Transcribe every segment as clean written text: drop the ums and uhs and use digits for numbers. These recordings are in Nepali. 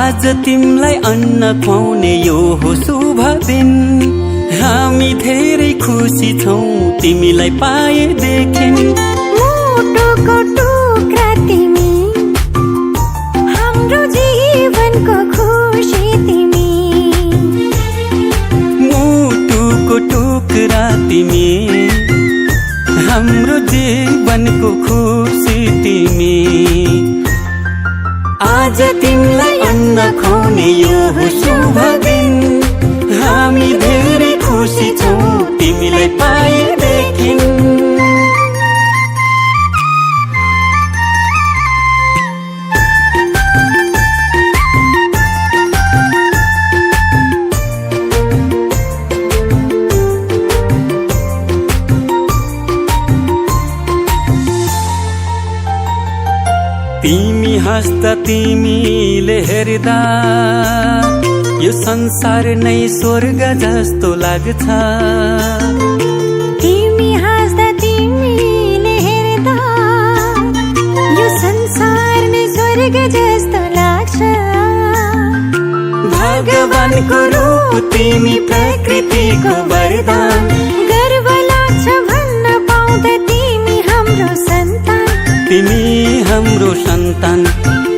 आज तिमलाई अन्न खुवाउने यो हो शुभ दिन। हामी धेरै खुसी छौं तिमीलाई पाएदेखि। मुटुको टुक्रा तिमी, हाम्रो जीवनको खुसी तिमी। मुटुको टुक्रा तिमी, हाम्रो जीवनको खुसी तिमी। आज तिमीलाई अन्न खुवाउने यो हो शुभ दिन। हामी धेरै खुसी छौं तिमीलाई पाएदेखि। तिमी हाँस्दा तिमीले हेर्दा यो संसार नै स्वर्ग जस्तो लाग्छ। तिमी हाँस्दा तिमीले हेर्दा यो संसार नै स्वर्ग जस्तो लाग्छ। भगवानको रूप तिमी, प्रकृतिको वरदान। गर्व लाग्छ भन्न पाउँदा तिमी हाम्रो सन्तान। तिमी हाम्रो सन्तान।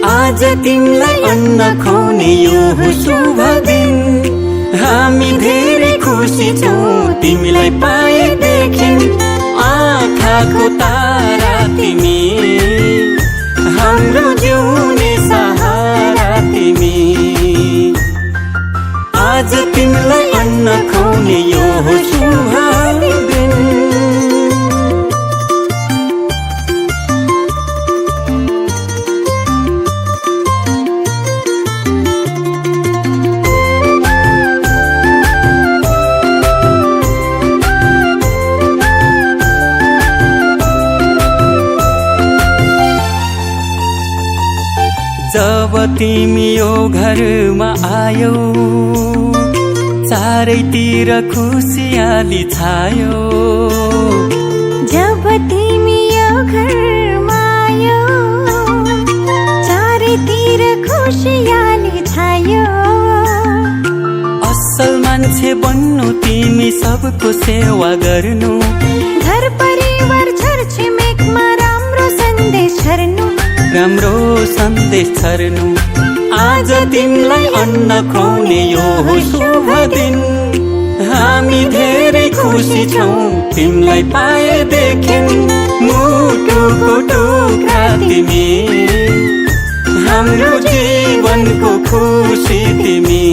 आज तिमीलाई अन्न खुवाउने यो हो शुभ दिन। हामी धेरै खुसी छौं तिमीलाई पाएदेखि। आँखाको तारा तिमी, हाम्रो जिउने सहारा तिमी। आज तिमीलाई अन्न खुवाउने यो हो शुभ दिन। जब तिमी यो घरमा आयौ, चारैतिर खुसियाली छायो। जब तिमी यो घरमा आयौ, चारैतिर खुसियाली छायो। असल मान्छे बन्नु तिमी, सबको सेवा गर्नु। घर परिवार छरछिमेकमा राम्रो सन्देश छर्नु। राम्रो सन्देश छर्नु। आज तिमीलाई अन्न खुवाउने यो हो शुभ दिन। हामी धेरै खुसी छौं तिमीलाई पाएदेखि। मुटुको टुक्रा तिमी, हाम्रो जीवनको खुसी तिमी।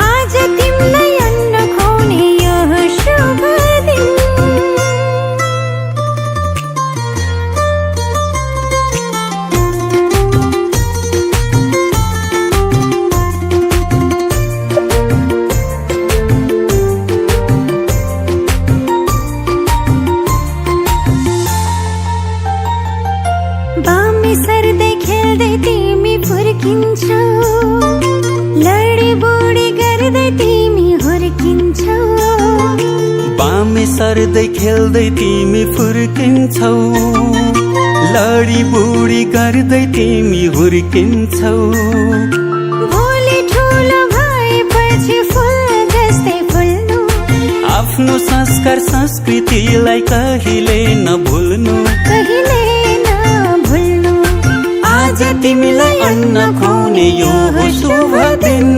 आज तिमीलाई अन्न खुवाउने यो हो शुभ दिन। बामे सर्दै खेल्दै तिमी फुर्किन्छौ। लडी बुडी गर्दै तिमी हुर्किन्छौ। बामे सर्दै खेल्दै तिमी फुर्किन्छौ। लडी बुडी गर्दै तिमी हुर्किन्छौ। भोलि ठुलो भएपछि फुल जस्तै फुल्नु। आफ्नो संस्कार संस्कृतिलाई कहिले नभुल्नु। कहिले नभुल्नु। आज तिमीलाई अन्न खुवाउने यो हो शुभ दिन।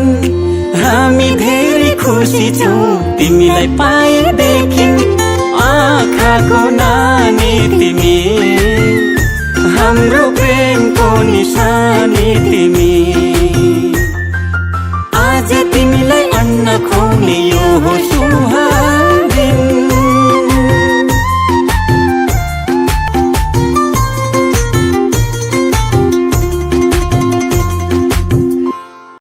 हामी धेरै खुसी छौं तिमीलाई पाएदेखि। आँखाको नानी तिमी, हाम्रो प्रेमको निशानी तिमी। आज तिमीलाई अन्न खुवाउने यो हो शुभ